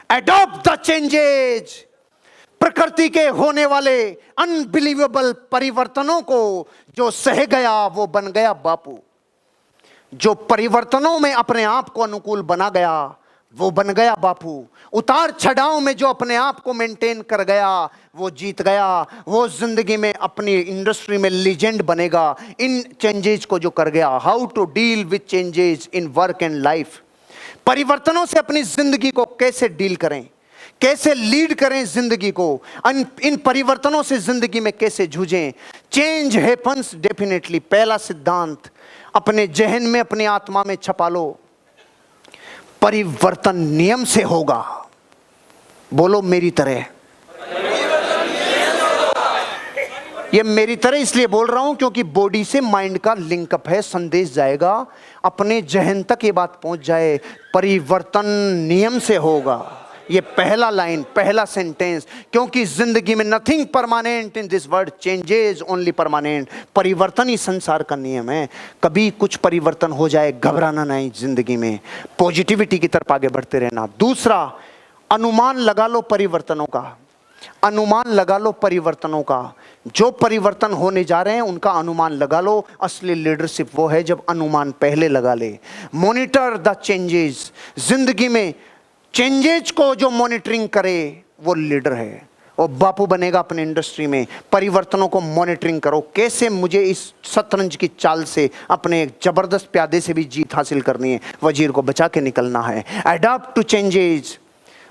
Adopt the changes. प्रकृति के होने वाले अनबिलीवेबल परिवर्तनों को जो सह गया वो बन गया बापू। जो परिवर्तनों में अपने आप को अनुकूल बना गया वो बन गया बापू। उतार चढ़ाव में जो अपने आप को मेंटेन कर गया वो जीत गया। वो जिंदगी में अपनी इंडस्ट्री में लीजेंड बनेगा। इन चेंजेस को जो कर गया, how to deal with changes in work and life. परिवर्तनों से अपनी जिंदगी को कैसे डील करें, कैसे लीड करें जिंदगी को, इन परिवर्तनों से जिंदगी में कैसे जूझें। Change happens definitely. पहला सिद्धांत अपने जहन में, अपनी आत्मा में छपा लो, परिवर्तन नियम से होगा। बोलो मेरी तरह। ये मेरी तरह इसलिए बोल रहा हूं क्योंकि बॉडी से माइंड का लिंकअप है। संदेश जाएगा, अपने जहन तक ये बात पहुंच जाए, परिवर्तन नियम से होगा। ये पहला लाइन, पहला सेंटेंस। क्योंकि जिंदगी में nothing permanent in this world, changes only permanent. परिवर्तन ही संसार का नियम है। कभी कुछ परिवर्तन हो जाए, घबराना नहीं जिंदगी में, पॉजिटिविटी की तरफ आगे बढ़ते रहना। दूसरा, अनुमान लगा लो परिवर्तनों का। अनुमान लगा लो परिवर्तनों का। जो परिवर्तन होने जा रहे हैं उनका अनुमान लगा लो। असली लीडरशिप वो है जब अनुमान पहले लगा ले। Monitor the changes. जिंदगी में चेंजेज को जो मॉनिटरिंग करे वो लीडर है। और बापू बनेगा अपने इंडस्ट्री में। परिवर्तनों को मॉनिटरिंग करो, कैसे मुझे इस शतरंज की चाल से, अपने एक जबरदस्त प्यादे से भी जीत हासिल करनी है, वजीर को बचा के निकलना है। Adopt to changes.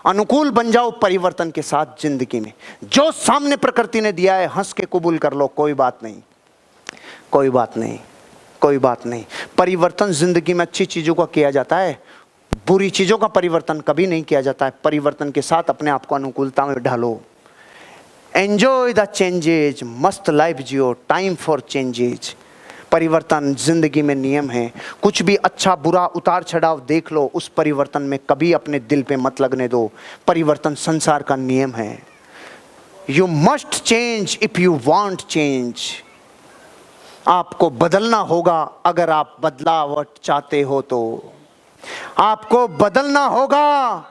अनुकूल बन जाओ परिवर्तन के साथ जिंदगी में। जो सामने प्रकृति ने दिया है हंस के कबूल कर लो, कोई बात नहीं, कोई बात नहीं, कोई बात नहीं। परिवर्तन जिंदगी में अच्छी चीजों का किया जाता है, बुरी चीजों का परिवर्तन कभी नहीं किया जाता है। परिवर्तन के साथ अपने आप को अनुकूलता में ढालो। एंजॉय द चेंजेज, मस्त life Jio, time for changes. परिवर्तन जिंदगी में नियम है। कुछ भी अच्छा बुरा उतार चढ़ाव देख लो, उस परिवर्तन में कभी अपने दिल पे मत लगने दो। परिवर्तन संसार का नियम है। You must change if you want change. आपको बदलना होगा अगर आप बदलाव चाहते हो तो। आपको बदलना होगा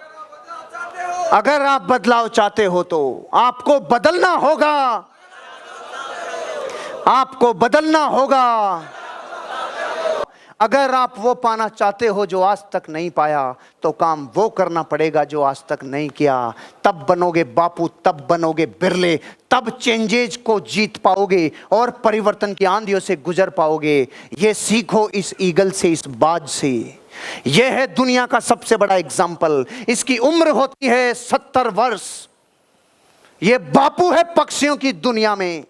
अगर आप बदलाव चाहते हो तो। आपको बदलना होगा, आपको बदलना होगा। अगर आप वो पाना चाहते हो जो आज तक नहीं पाया, तो काम वो करना पड़ेगा जो आज तक नहीं किया। तब बनोगे बापू, तब बनोगे बिरले, तब चेंजेज को जीत पाओगे और परिवर्तन की आंधियों से गुजर पाओगे। ये सीखो इस ईगल से, इस बाज से। यह है दुनिया का सबसे बड़ा एग्जाम्पल। इसकी उम्र होती है 70 वर्ष। यह बापू है पक्षियों की दुनिया में।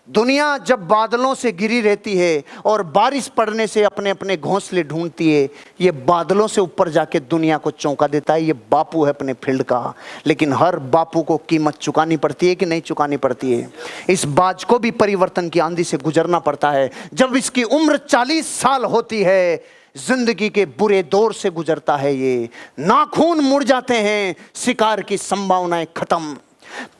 दुनिया जब बादलों से घिरी रहती है और बारिश पड़ने से अपने अपने घोंसले ढूंढती है, ये बादलों से ऊपर जाके दुनिया को चौंका देता है। ये बापू है अपने फील्ड का। लेकिन हर बापू को कीमत चुकानी पड़ती है कि नहीं चुकानी पड़ती है? इस बाज को भी परिवर्तन की आंधी से गुजरना पड़ता है। जब इसकी उम्र 40 साल होती है, जिंदगी के बुरे दौर से गुजरता है ये। नाखून मुड़ जाते हैं, शिकार की संभावनाएं खत्म।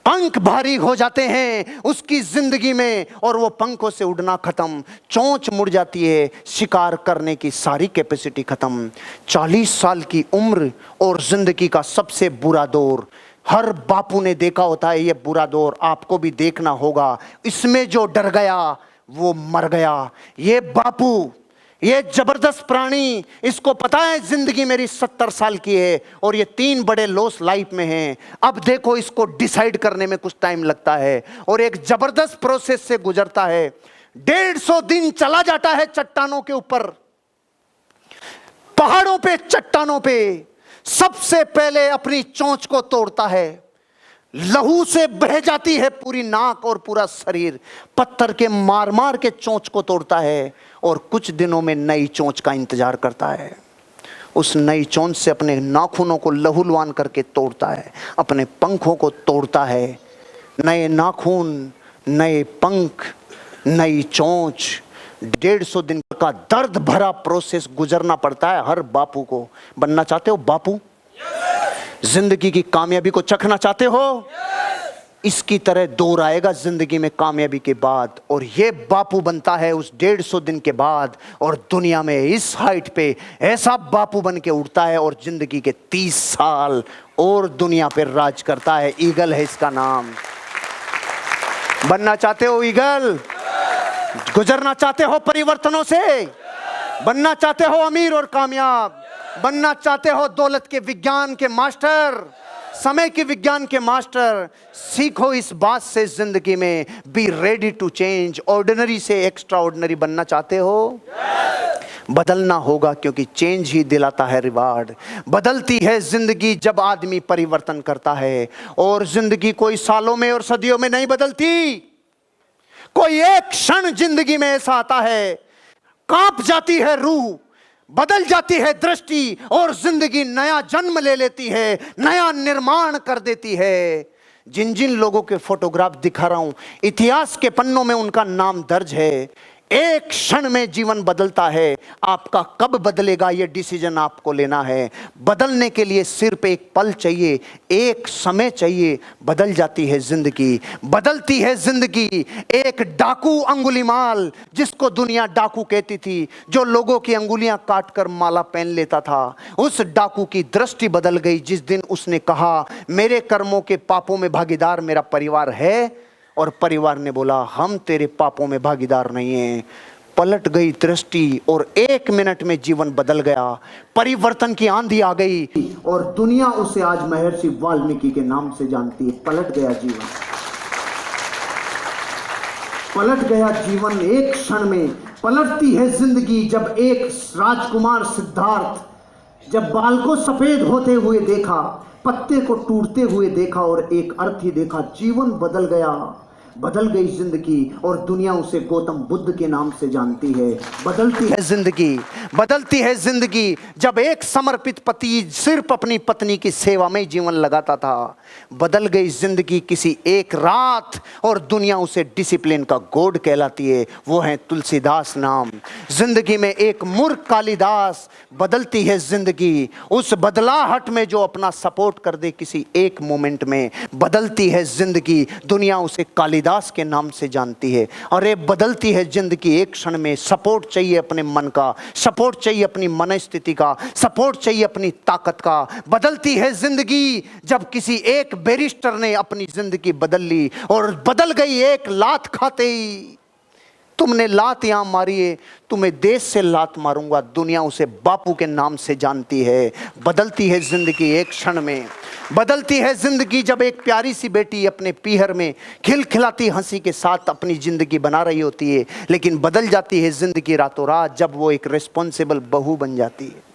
पंख भारी हो जाते हैं उसकी जिंदगी में और वो पंखों से उड़ना खत्म। चोंच मुड़ जाती है, शिकार करने की सारी कैपेसिटी खत्म। 40 साल की उम्र और जिंदगी का सबसे बुरा दौर। हर बापू ने देखा होता है ये बुरा दौर, आपको भी देखना होगा। इसमें जो डर गया वो मर गया। ये बापू, ये जबरदस्त प्राणी, इसको पता है जिंदगी मेरी 70 साल की है और ये 3 बड़े लॉस लाइफ में हैं। अब देखो इसको डिसाइड करने में कुछ टाइम लगता है और एक जबरदस्त प्रोसेस से गुजरता है। 150 दिन चला जाता है चट्टानों के ऊपर, पहाड़ों पे, चट्टानों पे। सबसे पहले अपनी चोंच को तोड़ता है, लहू से बह जाती है पूरी नाक और पूरा शरीर। पत्थर के मार मार के चोंच को तोड़ता है और कुछ दिनों में नई चोंच का इंतजार करता है। उस नई चोंच से अपने नाखूनों को लहूलुहान करके तोड़ता है, अपने पंखों को तोड़ता है। नए नाखून, नए पंख, नई चोंच। 150 दिन का दर्द भरा प्रोसेस गुजरना पड़ता है हर बापू को। बनना चाहते हो बापू? जिंदगी की कामयाबी को चखना चाहते हो? इसकी तरह दौर आएगा जिंदगी में कामयाबी के बाद, और ये बापू बनता है उस 150 दिन के बाद। और दुनिया में इस हाइट पे ऐसा बापू बन के उठता है और जिंदगी के 30 साल और दुनिया पर राज करता है। ईगल है इसका नाम। बनना चाहते हो ईगल? गुजरना चाहते हो परिवर्तनों से? बनना चाहते हो अमीर और कामयाब? बनना चाहते हो दौलत के विज्ञान के मास्टर, समय के विज्ञान के मास्टर? सीखो इस बात से जिंदगी में, be ready to change. Ordinary से एक्स्ट्रा ऑर्डिनरी बनना चाहते हो? बदलना होगा, क्योंकि चेंज ही दिलाता है रिवार्ड। बदलती है जिंदगी जब आदमी परिवर्तन करता है। और जिंदगी कोई सालों में और सदियों में नहीं बदलती। कोई एक क्षण जिंदगी में ऐसा आता है, कांप जाती है रूह, बदल जाती है दृष्टि, और जिंदगी नया जन्म ले लेती है, नया निर्माण कर देती है। जिन जिन लोगों के फोटोग्राफ दिखा रहा हूं, इतिहास के पन्नों में उनका नाम दर्ज है। एक क्षण में जीवन बदलता है। आपका कब बदलेगा ये डिसीजन आपको लेना है। बदलने के लिए सिर्फ एक पल चाहिए, एक समय चाहिए। बदल जाती है जिंदगी, बदलती है जिंदगी। एक डाकू अंगुलीमाल, जिसको दुनिया डाकू कहती थी, जो लोगों की अंगुलियां काटकर माला पहन लेता था, उस डाकू की दृष्टि बदल गई जिस दिन उसने कहा, मेरे कर्मों के पापों में भागीदार मेरा परिवार है। और परिवार ने बोला, हम तेरे पापों में भागीदार नहीं हैं। पलट गई दृष्टि और एक मिनट में जीवन बदल गया। परिवर्तन की आंधी आ गई और दुनिया उसे आज महर्षि वाल्मीकि के नाम से जानती है। पलट गया जीवन, पलट गया जीवन एक क्षण में। पलटती है जिंदगी जब एक राजकुमार सिद्धार्थ, जब बाल को सफेद होते हुए देखा, पत्ते को टूटते हुए देखा और एक अर्थी देखा। जीवन बदल गया, बदल गई जिंदगी और दुनिया उसे गौतम बुद्ध के नाम से जानती है। बदलती है जिंदगी, बदलती है जिंदगी जब एक समर्पित पति सिर्फ अपनी पत्नी की सेवा में जीवन लगाता था। बदल गई जिंदगी किसी एक रात और दुनिया उसे डिसिप्लिन का गॉड कहलाती है। वो है तुलसीदास नाम। जिंदगी में एक मूर्ख कालिदास। बदलती है जिंदगी उस बदलाहट में जो अपना सपोर्ट कर दे किसी एक मोमेंट में। बदलती है जिंदगी, दुनिया उसे कालिदास के नाम से जानती है। और ये बदलती है जिंदगी एक क्षण में। सपोर्ट चाहिए अपने मन का, सपोर्ट चाहिए अपनी मनस्थिति का, सपोर्ट चाहिए अपनी ताकत का। बदलती है जिंदगी जब किसी एक बैरिस्टर ने अपनी जिंदगी बदल ली और बदल गई एक लात खाते ही। तुमने लात यहां मारी है, तुम्हें देश से लात मारूंगा। दुनिया उसे बापू के नाम से जानती है। बदलती है जिंदगी एक क्षण में। बदलती है जिंदगी जब एक प्यारी सी बेटी अपने पीहर में खिलखिलाती हंसी के साथ अपनी जिंदगी बना रही होती है। लेकिन बदल जाती है जिंदगी रातों रात जब वो एक रिस्पॉन्सिबल बहू बन जाती है।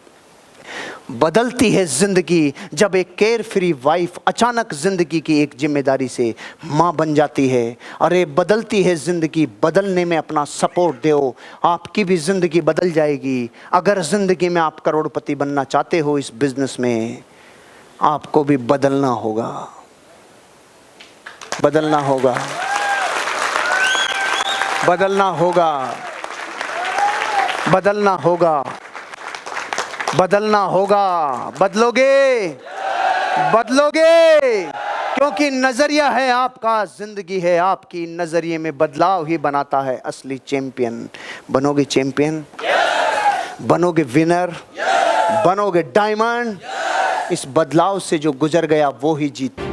बदलती है जिंदगी जब एक केयर फ्री वाइफ अचानक जिंदगी की एक जिम्मेदारी से मां बन जाती है। अरे बदलती है जिंदगी, बदलने में अपना सपोर्ट दो, आपकी भी जिंदगी बदल जाएगी। अगर जिंदगी में आप करोड़पति बनना चाहते हो, इस बिजनेस में आपको भी बदलना होगा, बदलना होगा, बदलना होगा, बदलना होगा, बदलना होगा। बदलोगे, बदलोगे, क्योंकि नजरिया है आपका, जिंदगी है आपकी। नजरिए में बदलाव ही बनाता है असली चैंपियन। बनोगे चैंपियन, बनोगे विनर, बनोगे डायमंड। इस बदलाव से जो गुजर गया वो ही जीत।